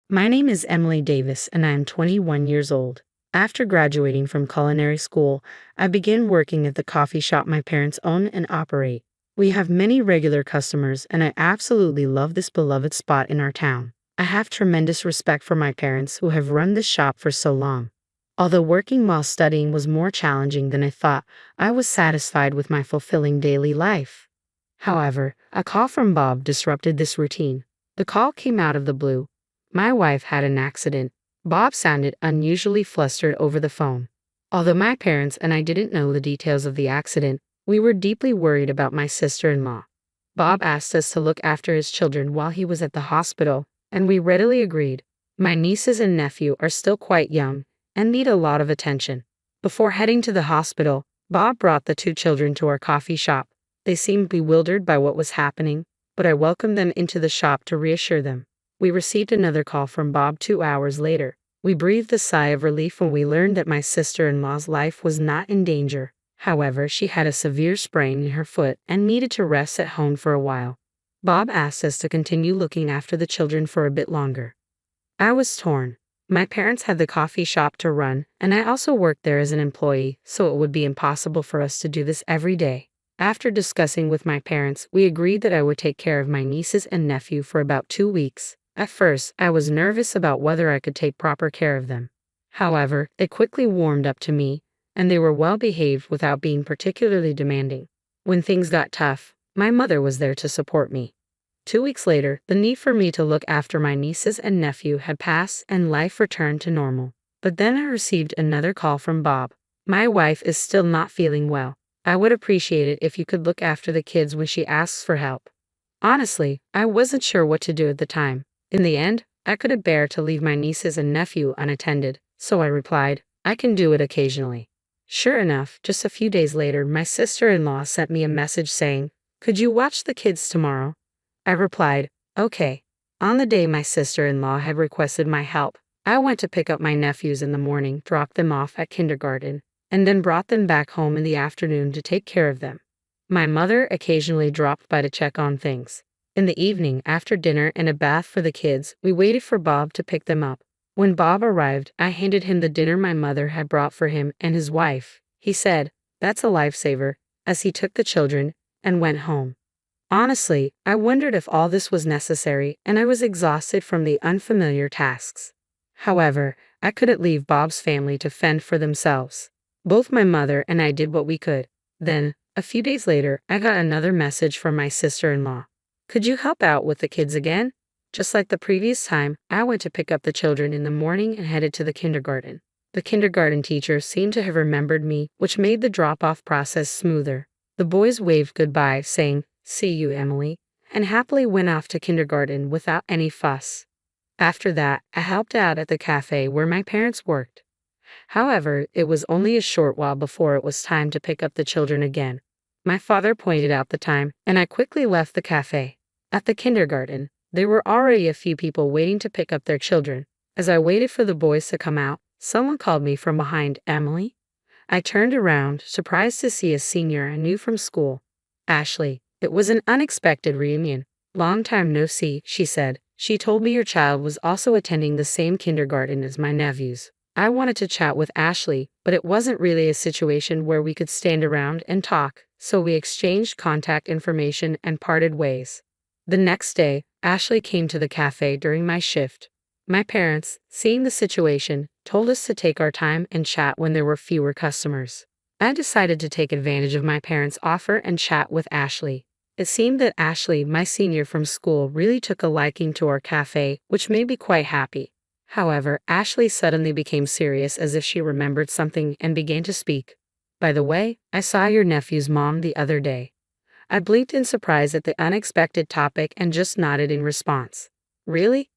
My name is Emily Davis and I am 21 years old. After graduating from culinary school, I began working at the coffee shop my parents own and operate. We have many regular customers and I absolutely love this beloved spot in our town. I have tremendous respect for my parents who have run this shop for so long. Although working while studying was more challenging than I thought, I was satisfied with my fulfilling daily life. However, a call from Bob disrupted this routine. The call came out of the blue. My wife had an accident. Bob sounded unusually flustered over the phone. Although my parents and I didn't know the details of the accident, we were deeply worried about my sister-in-law. Bob asked us to look after his children while he was at the hospital, and we readily agreed. My nieces and nephew are still quite young and need a lot of attention. Before heading to the hospital, Bob brought the two children to our coffee shop. They seemed bewildered by what was happening, but I welcomed them into the shop to reassure them. We received another call from Bob 2 hours later. We breathed a sigh of relief when we learned that my sister-in-law's life was not in danger. However, she had a severe sprain in her foot and needed to rest at home for a while. Bob asked us to continue looking after the children for a bit longer. I was torn. My parents had the coffee shop to run, and I also worked there as an employee, so it would be impossible for us to do this every day. After discussing with my parents, we agreed that I would take care of my nieces and nephew for about 2 weeks. At first, I was nervous about whether I could take proper care of them. However, they quickly warmed up to me, and they were well behaved without being particularly demanding. When things got tough, my mother was there to support me. 2 weeks later, the need for me to look after my nieces and nephew had passed and life returned to normal. But then I received another call from Bob. My wife is still not feeling well. I would appreciate it if you could look after the kids when she asks for help. Honestly, I wasn't sure what to do at the time. In the end, I couldn't bear to leave my nieces and nephew unattended, so I replied, I can do it occasionally. Sure enough, just a few days later, my sister-in-law sent me a message saying, could you watch the kids tomorrow? I replied, okay. On the day my sister-in-law had requested my help, I went to pick up my nephews in the morning, dropped them off at kindergarten, and then brought them back home in the afternoon to take care of them. My mother occasionally dropped by to check on things. In the evening, after dinner and a bath for the kids, we waited for Bob to pick them up. When Bob arrived, I handed him the dinner my mother had brought for him and his wife. He said, that's a lifesaver, as he took the children and went home. Honestly, I wondered if all this was necessary, and I was exhausted from the unfamiliar tasks. However, I couldn't leave Bob's family to fend for themselves. Both my mother and I did what we could. Then, a few days later, I got another message from my sister-in-law. Could you help out with the kids again? Just like the previous time, I went to pick up the children in the morning and headed to the kindergarten. The kindergarten teacher seemed to have remembered me, which made the drop-off process smoother. The boys waved goodbye, saying, see you, Emily, and happily went off to kindergarten without any fuss. After that, I helped out at the cafe where my parents worked. However, it was only a short while before it was time to pick up the children again. My father pointed out the time, and I quickly left the cafe. At the kindergarten, there were already a few people waiting to pick up their children. As I waited for the boys to come out, someone called me from behind, Emily. I turned around, surprised to see a senior I knew from school. Ashley. It was an unexpected reunion. Long time no see, she said. She told me her child was also attending the same kindergarten as my nephews. I wanted to chat with Ashley, but it wasn't really a situation where we could stand around and talk, so we exchanged contact information and parted ways. The next day, Ashley came to the cafe during my shift. My parents, seeing the situation, told us to take our time and chat when there were fewer customers. I decided to take advantage of my parents' offer and chat with Ashley. It seemed that Ashley, my senior from school, really took a liking to our cafe, which made me quite happy. However, Ashley suddenly became serious as if she remembered something and began to speak. By the way, I saw your nephew's mom the other day. I blinked in surprise at the unexpected topic and just nodded in response. Really?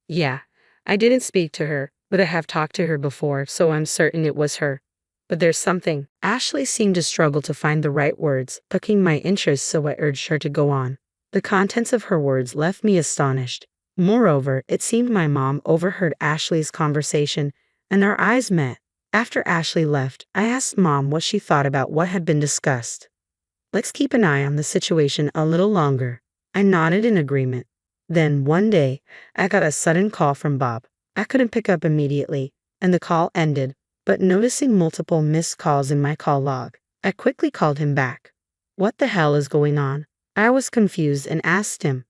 Yeah. I didn't speak to her, but I have talked to her before, so I'm certain it was her. But there's something. Ashley seemed to struggle to find the right words, piquing my interest, so I urged her to go on. The contents of her words left me astonished. Moreover, it seemed my mom overheard Ashley's conversation, and our eyes met. After Ashley left, I asked Mom what she thought about what had been discussed. Let's keep an eye on the situation a little longer. I nodded in agreement. Then, one day, I got a sudden call from Bob. I couldn't pick up immediately, and the call ended, but noticing multiple missed calls in my call log, I quickly called him back. What the hell is going on? I was confused and asked him.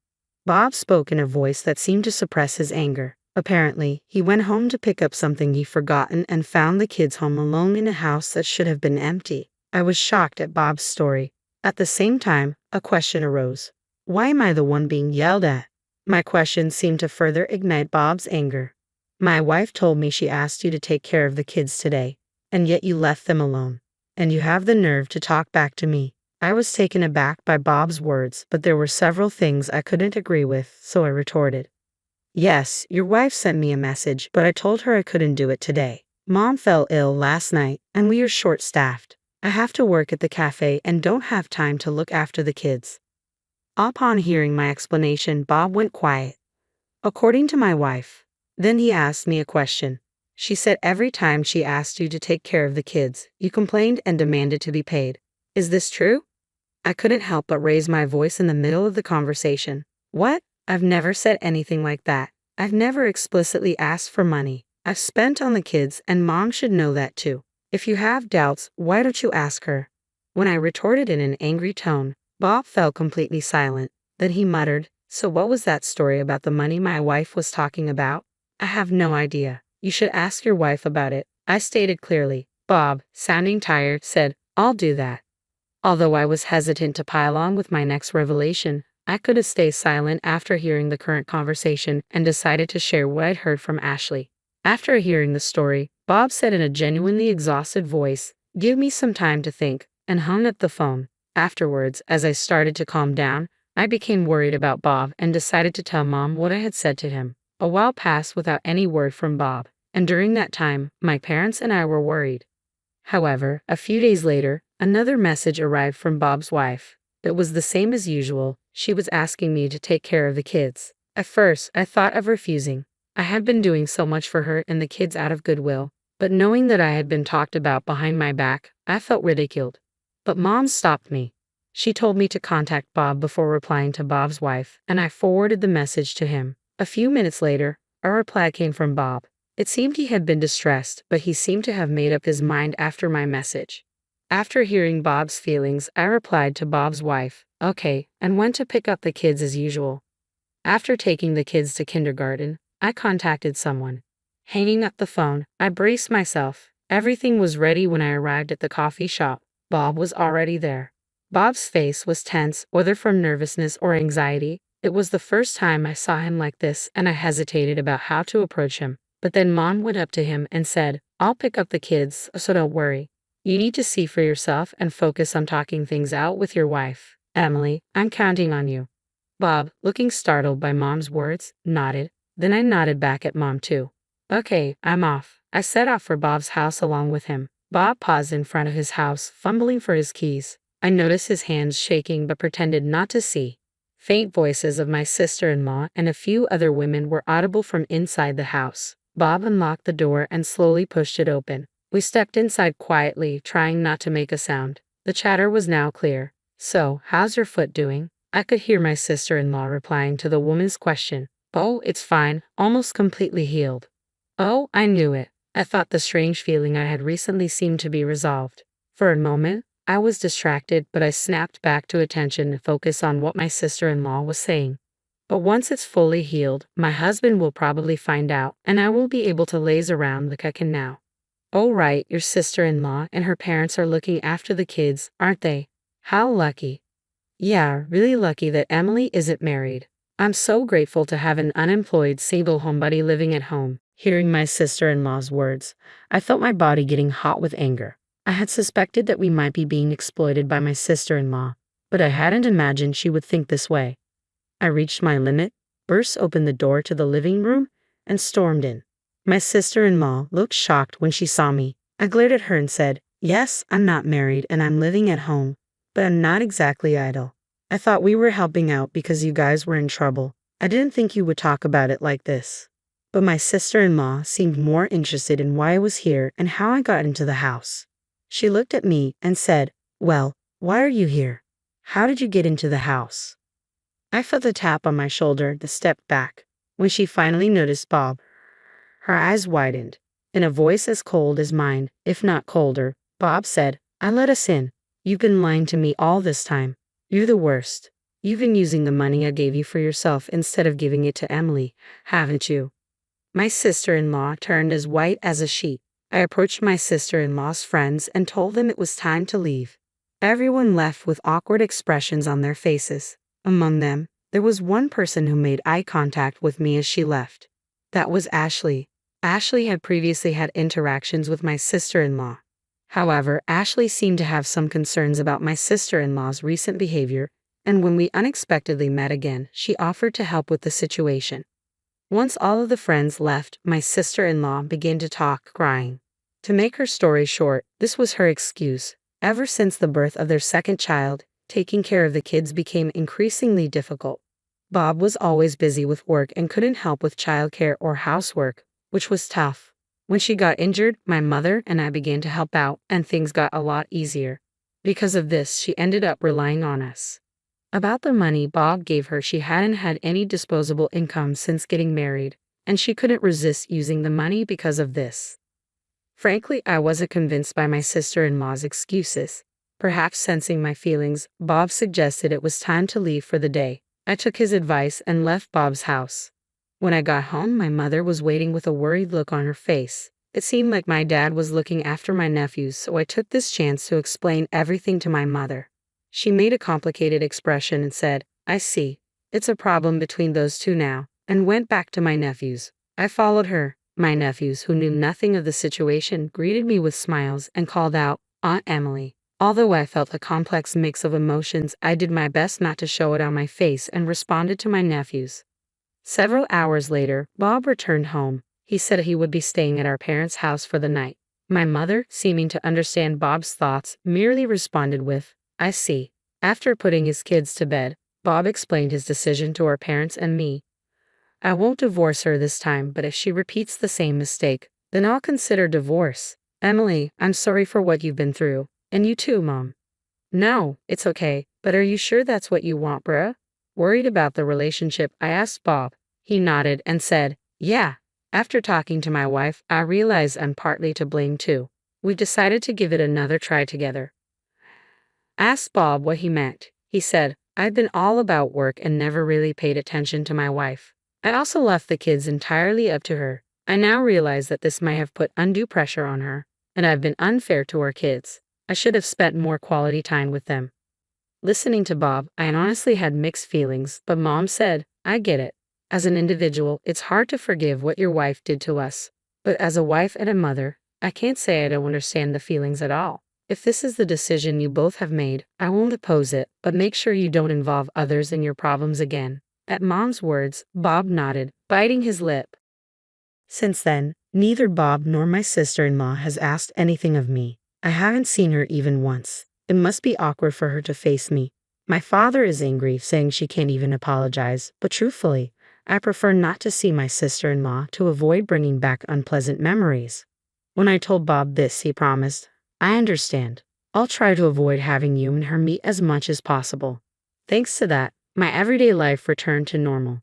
Bob spoke in a voice that seemed to suppress his anger. Apparently, he went home to pick up something he'd forgotten and found the kids home alone in a house that should have been empty. I was shocked at Bob's story. At the same time, a question arose. Why am I the one being yelled at? My question seemed to further ignite Bob's anger. My wife told me she asked you to take care of the kids today, and yet you left them alone. And you have the nerve to talk back to me. I was taken aback by Bob's words, but there were several things I couldn't agree with, so I retorted. Yes, your wife sent me a message, but I told her I couldn't do it today. Mom fell ill last night, and we are short-staffed. I have to work at the cafe and don't have time to look after the kids. Upon hearing my explanation, Bob went quiet. According to my wife. Then he asked me a question. She said every time she asked you to take care of the kids, you complained and demanded to be paid. Is this true? I couldn't help but raise my voice in the middle of the conversation. What? I've never said anything like that. I've never explicitly asked for money. I've spent on the kids, and Mom should know that too. If you have doubts, why don't you ask her? When I retorted in an angry tone, Bob fell completely silent. Then he muttered, So what was that story about the money my wife was talking about? I have no idea. You should ask your wife about it. I stated clearly. Bob, sounding tired, said, I'll do that. Although I was hesitant to pile on with my next revelation, I couldn't stay silent after hearing the current conversation and decided to share what I'd heard from Ashley. After hearing the story, Bob said in a genuinely exhausted voice, Give me some time to think, and hung up the phone. Afterwards, as I started to calm down, I became worried about Bob and decided to tell Mom what I had said to him. A while passed without any word from Bob, and during that time, my parents and I were worried. However, a few days later, another message arrived from Bob's wife. It was the same as usual. She was asking me to take care of the kids. At first, I thought of refusing. I had been doing so much for her and the kids out of goodwill, but knowing that I had been talked about behind my back, I felt ridiculed. But Mom stopped me. She told me to contact Bob before replying to Bob's wife, and I forwarded the message to him. A few minutes later, a reply came from Bob. It seemed he had been distressed, but he seemed to have made up his mind after my message. After hearing Bob's feelings, I replied to Bob's wife, Okay, and went to pick up the kids as usual. After taking the kids to kindergarten, I contacted someone. Hanging up the phone, I braced myself. Everything was ready when I arrived at the coffee shop. Bob was already there. Bob's face was tense, whether from nervousness or anxiety. It was the first time I saw him like this, and I hesitated about how to approach him. But then Mom went up to him and said, I'll pick up the kids, so don't worry. You need to see for yourself and focus on talking things out with your wife. Emily, I'm counting on you. Bob, looking startled by Mom's words, nodded. Then I nodded back at Mom too. Okay, I'm off. I set off for Bob's house along with him. Bob paused in front of his house, fumbling for his keys. I noticed his hands shaking but pretended not to see. Faint voices of my sister-in-law and a few other women were audible from inside the house. Bob unlocked the door and slowly pushed it open. We stepped inside quietly, trying not to make a sound. The chatter was now clear. So, how's your foot doing? I could hear my sister-in-law replying to the woman's question. Oh, it's fine, almost completely healed. Oh, I knew it. I thought the strange feeling I had recently seemed to be resolved. For a moment, I was distracted, but I snapped back to attention and focused on what my sister-in-law was saying. But once it's fully healed, my husband will probably find out, and I will be able to laze around like I can now. Oh right, your sister-in-law and her parents are looking after the kids, aren't they? How lucky. Yeah, really lucky that Emily isn't married. I'm so grateful to have an unemployed single homebody living at home. Hearing my sister-in-law's words, I felt my body getting hot with anger. I had suspected that we might be being exploited by my sister-in-law, but I hadn't imagined she would think this way. I reached my limit, burst open the door to the living room, and stormed in. My sister-in-law looked shocked when she saw me. I glared at her and said, Yes, I'm not married and I'm living at home, but I'm not exactly idle. I thought we were helping out because you guys were in trouble. I didn't think you would talk about it like this. But my sister-in-law seemed more interested in why I was here and how I got into the house. She looked at me and said, Well, why are you here? How did you get into the house? I felt a tap on my shoulder and stepped back. When she finally noticed Bob, her eyes widened. In a voice as cold as mine, if not colder, Bob said, "I let us in. You've been lying to me all this time. You're the worst. You've been using the money I gave you for yourself instead of giving it to Emily, haven't you?" My sister-in-law turned as white as a sheet. I approached my sister-in-law's friends and told them it was time to leave. Everyone left with awkward expressions on their faces. Among them, there was one person who made eye contact with me as she left. That was Ashley. Ashley had previously had interactions with my sister-in-law. However, Ashley seemed to have some concerns about my sister-in-law's recent behavior, and when we unexpectedly met again, she offered to help with the situation. Once all of the friends left, my sister-in-law began to talk, crying. To make her story short, this was her excuse. Ever since the birth of their second child, taking care of the kids became increasingly difficult. Bob was always busy with work and couldn't help with childcare or housework, which was tough. When she got injured, my mother and I began to help out, and things got a lot easier. Because of this, she ended up relying on us. About the money Bob gave her, she hadn't had any disposable income since getting married, and she couldn't resist using the money because of this. Frankly, I wasn't convinced by my sister-in-law's excuses. Perhaps sensing my feelings, Bob suggested it was time to leave for the day. I took his advice and left Bob's house. When I got home, my mother was waiting with a worried look on her face. It seemed like my dad was looking after my nephews, so I took this chance to explain everything to my mother. She made a complicated expression and said, "I see. It's a problem between those two now," and went back to my nephews. I followed her. My nephews, who knew nothing of the situation, greeted me with smiles and called out, "Aunt Emily." Although I felt a complex mix of emotions, I did my best not to show it on my face and responded to my nephews. Several hours later, Bob returned home. He said he would be staying at our parents' house for the night. My mother, seeming to understand Bob's thoughts, merely responded with, "I see." After putting his kids to bed, Bob explained his decision to our parents and me. "I won't divorce her this time, but if she repeats the same mistake, then I'll consider divorce. Emily, I'm sorry for what you've been through. And you too, Mom." "No, it's okay, but are you sure that's what you want, bruh?" Worried about the relationship, I asked Bob. He nodded and said, "Yeah. After talking to my wife, I realize I'm partly to blame too. We've decided to give it another try together." I asked Bob what he meant. He said, "I've been all about work and never really paid attention to my wife. I also left the kids entirely up to her. I now realize that this may have put undue pressure on her, and I've been unfair to our kids. I should have spent more quality time with them." Listening to Bob, I honestly had mixed feelings, but Mom said, "I get it. As an individual, it's hard to forgive what your wife did to us. But as a wife and a mother, I can't say I don't understand the feelings at all. If this is the decision you both have made, I won't oppose it, but make sure you don't involve others in your problems again." At Mom's words, Bob nodded, biting his lip. Since then, neither Bob nor my sister-in-law has asked anything of me. I haven't seen her even once. It must be awkward for her to face me. My father is angry, saying she can't even apologize, but truthfully, I prefer not to see my sister-in-law to avoid bringing back unpleasant memories. When I told Bob this, he promised, "I understand. I'll try to avoid having you and her meet as much as possible." Thanks to that, my everyday life returned to normal.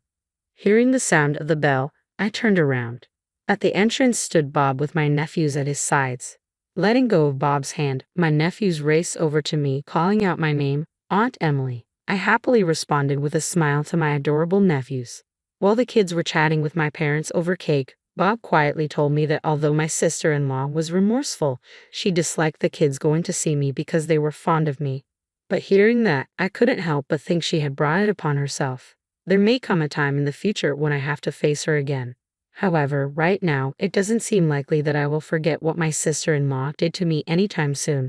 Hearing the sound of the bell, I turned around. At the entrance stood Bob with my nephews at his sides. Letting go of Bob's hand, my nephews raced over to me, calling out my name, "Aunt Emily." I happily responded with a smile to my adorable nephews. While the kids were chatting with my parents over cake, Bob quietly told me that although my sister-in-law was remorseful, she disliked the kids going to see me because they were fond of me. But hearing that, I couldn't help but think she had brought it upon herself. There may come a time in the future when I have to face her again. However, right now, it doesn't seem likely that I will forget what my sister-in-law did to me anytime soon.